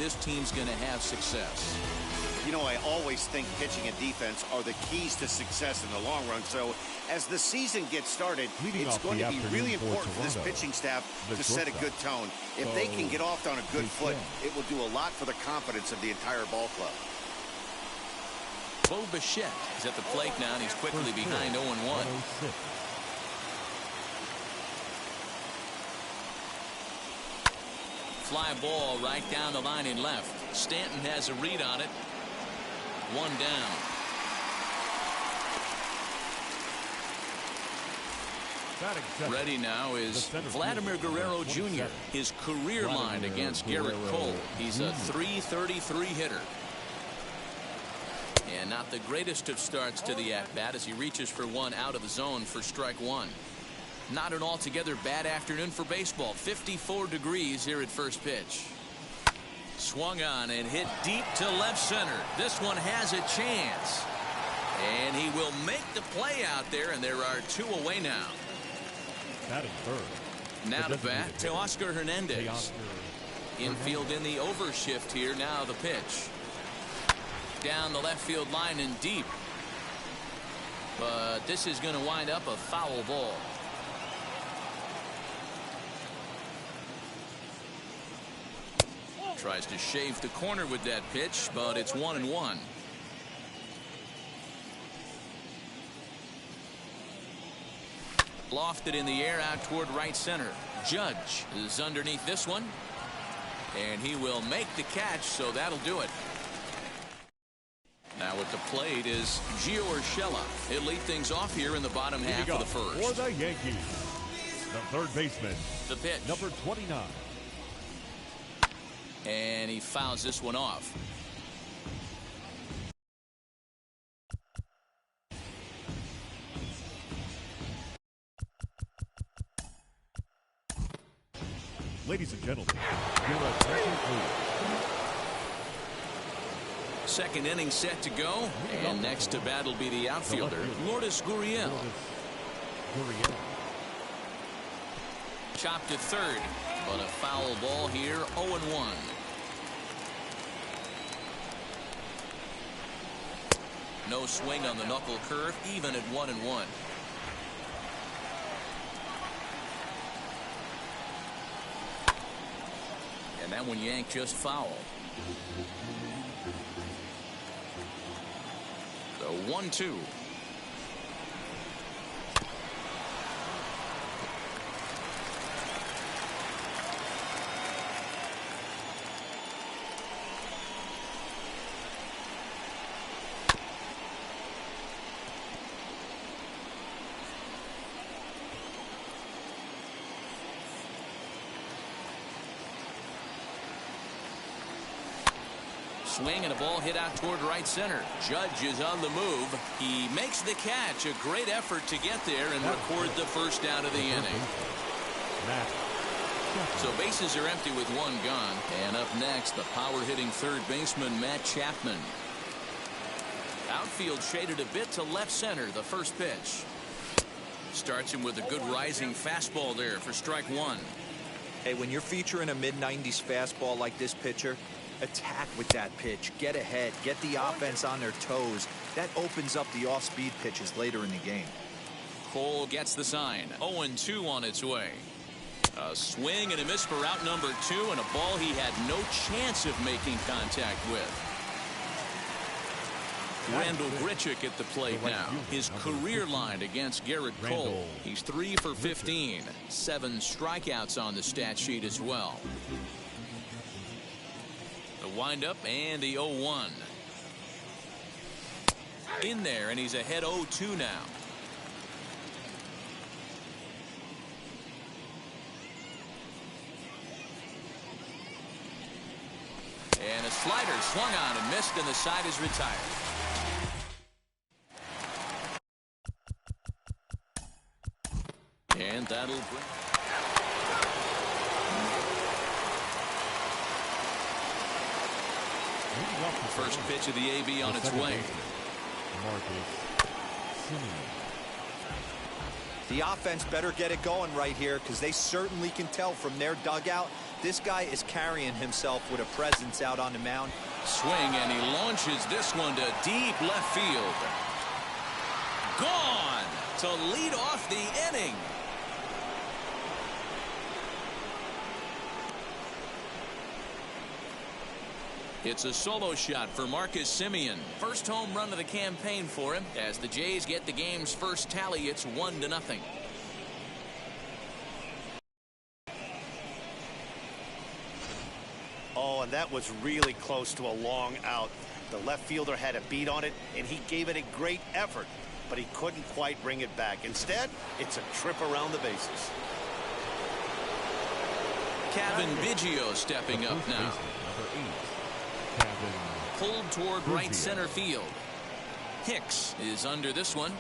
this team's going to have success. You know, I always think pitching and defense are the keys to success in the long run. So as the season gets started, it's going to be really important for this pitching staff to set a good tone. If they can get off on a good foot, it will do a lot for the confidence of the entire ball club. Bo Bichette is at the plate now, and he's quickly behind 0-1. Fly ball right down the line in left. Stanton has a read on it. One down. Ready now is Vladimir Guerrero Jr. His career line against Garrett Cole. He's a .333 hitter. And not the greatest of starts to the at-bat as he reaches for one out of the zone for strike one. Not an altogether bad afternoon for baseball. 54 degrees here at first pitch. Swung on and hit deep to left center. This one has a chance. And he will make the play out there, and there are two away now. Batting third. Now to bat to Oscar Hernandez. Infield in the overshift here. Now the pitch. Down the left field line and deep. But this is going to wind up a foul ball. Tries to shave the corner with that pitch, but it's 1-1. Lofted in the air out toward right center. Judge is underneath this one, and he will make the catch, so that'll do it. Now at the plate is Gio Urshela. He'll lead things off here in the bottom half of the first. For the Yankees, the third baseman, the pitch. Number 29. And he fouls this one off. Ladies and gentlemen, your attention please. Second inning set to go. And next to bat will be the outfielder, Lourdes Gurriel. Chopped to third. But a foul ball here, 0-1. No swing on the knuckle curve, even at 1-1. And that one yanked just foul. So 1-2. Swing and a ball hit out toward right center. Judge is on the move. He makes the catch. A great effort to get there and record the first out of the inning. So bases are empty with one gone. And up next, the power-hitting third baseman, Matt Chapman. Outfield shaded a bit to left center, the first pitch. Starts him with a good rising fastball there for strike one. Hey, when you're featuring a mid-90s fastball like this pitcher, attack with that pitch. Get ahead. Get the offense on their toes. That opens up the off-speed pitches later in the game. Cole gets the sign. 0-2 on its way. A swing and a miss for out number 2, and a ball he had no chance of making contact with. Randall Grichuk at the plate now. His career line against Garrett Cole. He's 3 for 15. 7 strikeouts on the stat sheet as well. The windup and the 0-1. In there, and he's ahead 0-2 now. And a slider swung on and missed, and the side is retired. And that'll bring. First pitch of the AB on its way. The offense better get it going right here, because they certainly can tell from their dugout This guy is carrying himself with a presence out on the mound. Swing, and he launches this one to deep left field. Gone to lead off the inning. It's a solo shot for Marcus Semien. First home run of the campaign for him. As the Jays get the game's first tally, it's 1-0. Oh, and that was really close to a long out. The left fielder had a beat on it, and he gave it a great effort, but he couldn't quite bring it back. Instead, it's a trip around the bases. Cavan Biggio stepping up now. Pulled toward right center field. Hicks is under this one.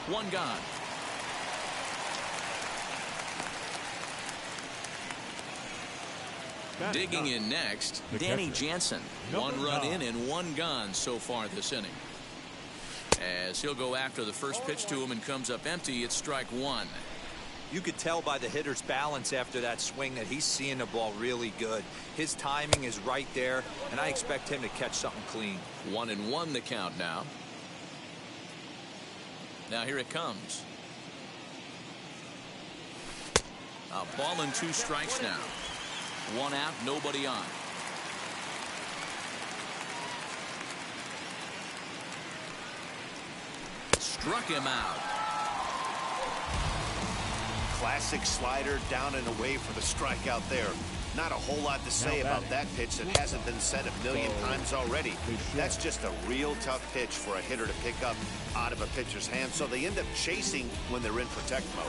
One gone. Digging in next, Danny Jansen. One run in and one gone so far this inning. As he'll go after the first pitch to him and comes up empty, it's strike one. You could tell by the hitter's balance after that swing that he's seeing the ball really good. His timing is right there, and I expect him to catch something clean. 1-1 the count now. Now here it comes. A ball and 2 strikes now. 1 out, nobody on. Struck him out. Classic slider down and away for the strikeout there. Not a whole lot to say about that pitch that hasn't been said a million times already. That's just a real tough pitch for a hitter to pick up out of a pitcher's hand, so they end up chasing when they're in protect mode.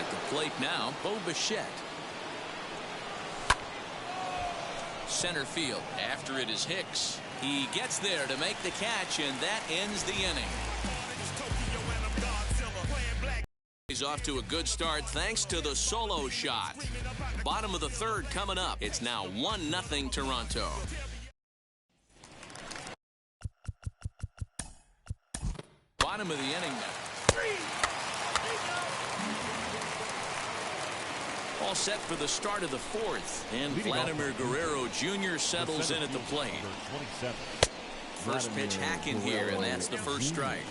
At the plate now, Bo Bichette. Center field. After it is Hicks. He gets there to make the catch, and that ends the inning. He's off to a good start thanks to the solo shot. Bottom of the third coming up. It's now 1-0 Toronto. Bottom of the inning now. All set for the start of the fourth. And Vladimir Guerrero Jr. settles in at the plate. First pitch hacking here, and that's the first strike.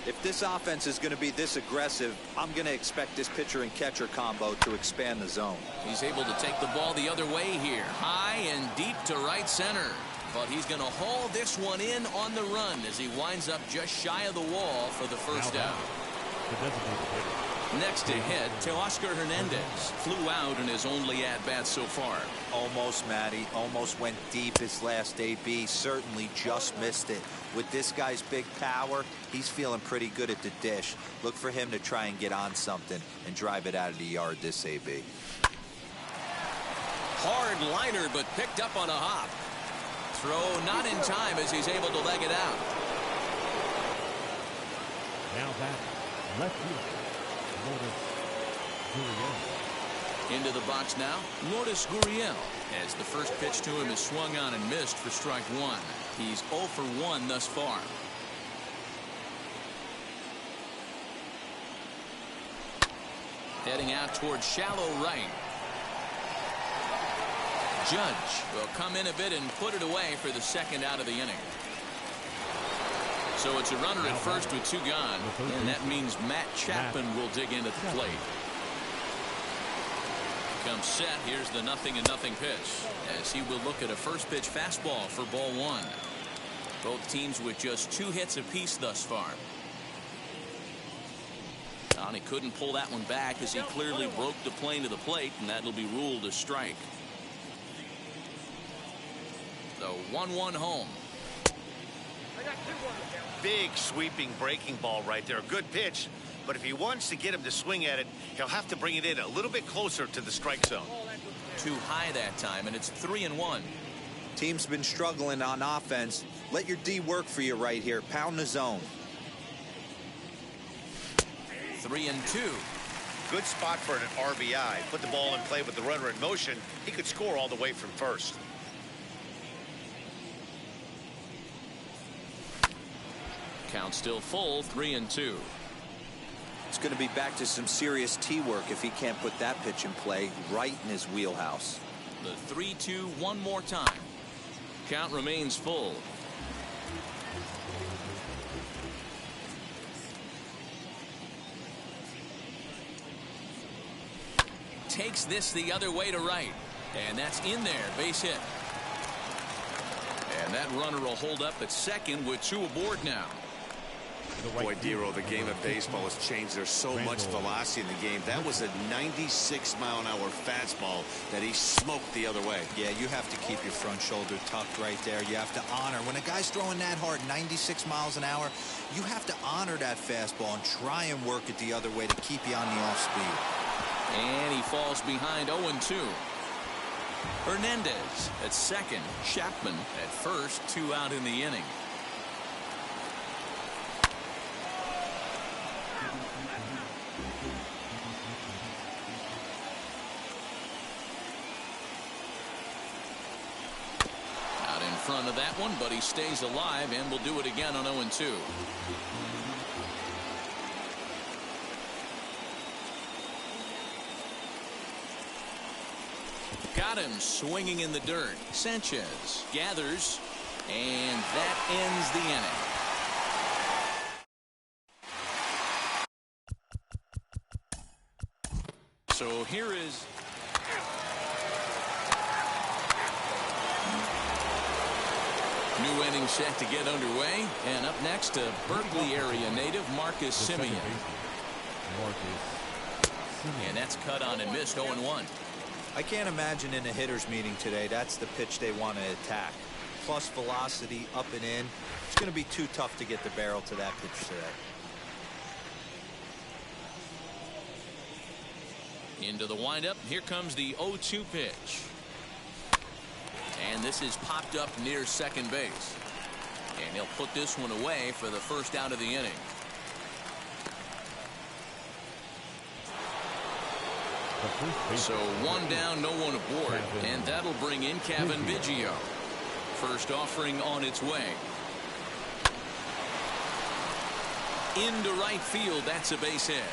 If this offense is going to be this aggressive, I'm going to expect this pitcher and catcher combo to expand the zone. He's able to take the ball the other way here. High and deep to right center. But he's going to haul this one in on the run as he winds up just shy of the wall for the first out. Next to hit, Teoscar Hernandez flew out in his only at-bat so far. Almost, Matty. Almost went deep his last AB. Certainly just missed it. With this guy's big power, he's feeling pretty good at the dish. Look for him to try and get on something and drive it out of the yard this AB. Hard liner, but picked up on a hop. Throw not in time as he's able to leg it out. Now that left field. Into the box now, Lourdes Gurriel, as the first pitch to him is swung on and missed for strike one. He's 0 for 1 thus far. Heading out towards shallow right. Judge will come in a bit and put it away for the second out of the inning. So it's a runner at first with 2 gone, and that means Matt Chapman will dig in at the plate. Comes set. Here's the 0-0 pitch as he will look at a first pitch fastball for ball 1. Both teams with just 2 hits apiece thus far. And he couldn't pull that one back as he clearly broke the plane to the plate, and that'll be ruled a strike. The 1-1 home. Big sweeping breaking ball right there. A good pitch, but if he wants to get him to swing at it, he'll have to bring it in a little bit closer to the strike zone. Too high that time, and it's 3-1. Team's been struggling on offense. Let your D work for you right here. Pound the zone. 3-2. Good spot for an RBI. Put the ball in play with the runner in motion. He could score all the way from first. Count still full, 3-2. It's going to be back to some serious T work if he can't put that pitch in play right in his wheelhouse. The 3-2 one more time. Count remains full. Takes this the other way to right, and that's in there, base hit. And that runner will hold up at second with 2 aboard now. Boy, Dero, the game of baseball has changed. There's so much velocity in the game. That was a 96-mile-an-hour fastball that he smoked the other way. Yeah, you have to keep your front shoulder tucked right there. You have to honor. When a guy's throwing that hard, 96 miles an hour, you have to honor that fastball and try and work it the other way to keep you on the off speed. And he falls behind 0-2. Hernandez at second. Chapman at first. 2 out in the inning. Out in front of that one, but he stays alive and will do it again on 0-2. Got him swinging in the dirt. Sanchez gathers, and that ends the inning. So here is new inning set to get underway, and up next, a Berkeley area native, Marcus Semien. And that's cut on and missed. 0-1. I can't imagine in a hitter's meeting today that's the pitch they want to attack. Plus velocity up and in. It's going to be too tough to get the barrel to that pitch today. Into the windup. Here comes the 0-2 pitch. And this is popped up near second base. And he'll put this one away for the first out of the inning. So one down, no one aboard. And that'll bring in Cavan Biggio. First offering on its way. Into right field. That's a base hit.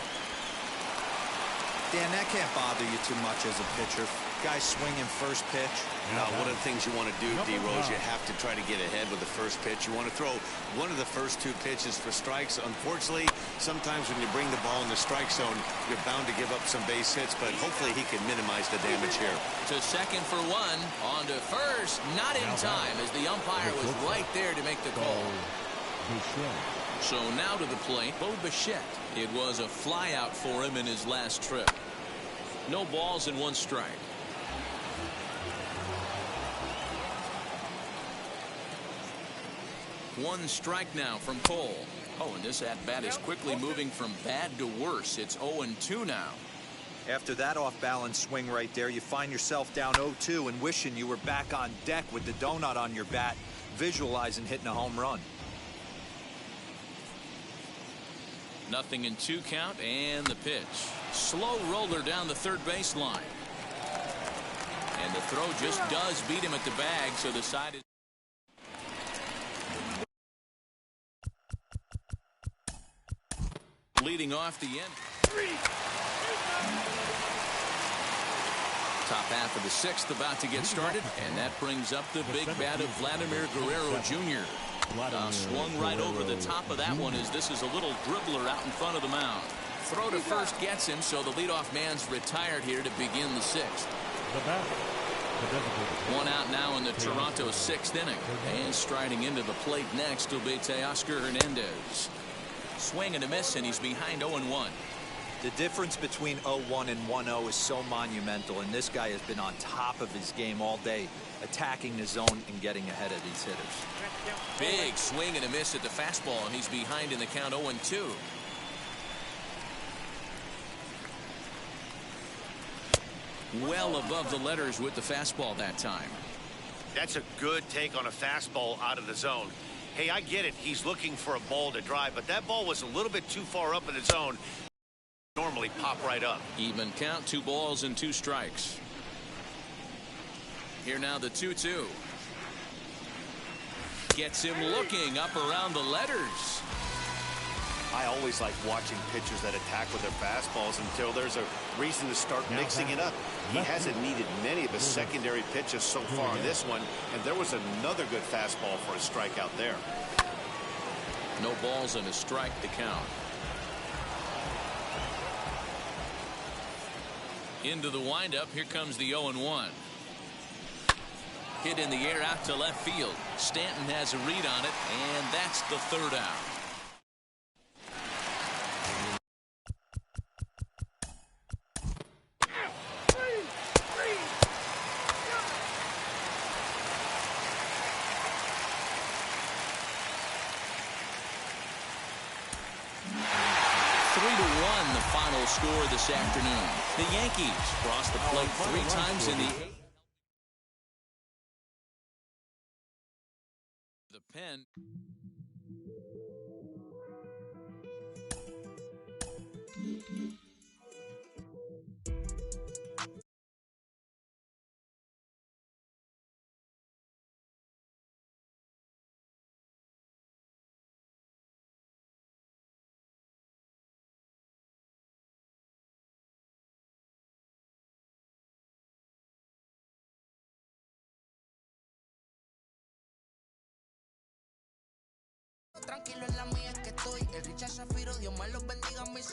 Dan, that can't bother you too much as a pitcher. Guy swinging first pitch. No, one of the things you want to do, D-Rose, you have to try to get ahead with the first pitch. You want to throw one of the first 2 pitches for strikes. Unfortunately, sometimes when you bring the ball in the strike zone, you're bound to give up some base hits, but hopefully he can minimize the damage here. To second for one. On to first. Not in time, as the umpire was right there to make the call. So now to the plate, Bo Bichette. It was a fly out for him in his last trip. No balls and 1 strike. One strike now from Cole. Oh, and this at-bat is quickly moving from bad to worse. It's 0-2 now. After that off-balance swing right there, you find yourself down 0-2 and wishing you were back on deck with the donut on your bat, visualizing hitting a home run. Nothing in 2 count, and the pitch. Slow roller down the third baseline. And the throw just does beat him at the bag, so the side is... leading off the end. Top half of the 6th about to get started, and that brings up the big bat of Vladimir Guerrero Jr. Swung right over the top of that one as this is a little dribbler out in front of the mound. Throw to first gets him, so the leadoff man's retired here to begin the 6th. One out now in the Toronto 6th inning. And striding into the plate next will be Teoscar Hernandez. Swing and a miss, and he's behind 0-1. The difference between 0-1 and 1-0 is so monumental, and this guy has been on top of his game all day, attacking the zone and getting ahead of these hitters. Big swing and a miss at the fastball, and he's behind in the count 0-2. Well above the letters with the fastball that time. That's a good take on a fastball out of the zone. Hey, I get it. He's looking for a ball to drive, but that ball was a little bit too far up in the zone. Normally pop right up. Even count, 2 balls and 2 strikes. Here now the 2-2. Gets him looking up around the letters. I always like watching pitchers that attack with their fastballs until there's a reason to start mixing it up. He hasn't needed many of his secondary pitches so far in this one, and there was another good fastball for a strikeout there. No balls and a strike to count. Into the windup. Here comes the 0-1. Hit in the air out to left field. Stanton has a read on it, and that's the 3rd out. Score this afternoon. The Yankees crossed the plate 3 times in the pen. Tranquilo en la mía que estoy. El Richard Zafiro, Dios me los bendiga.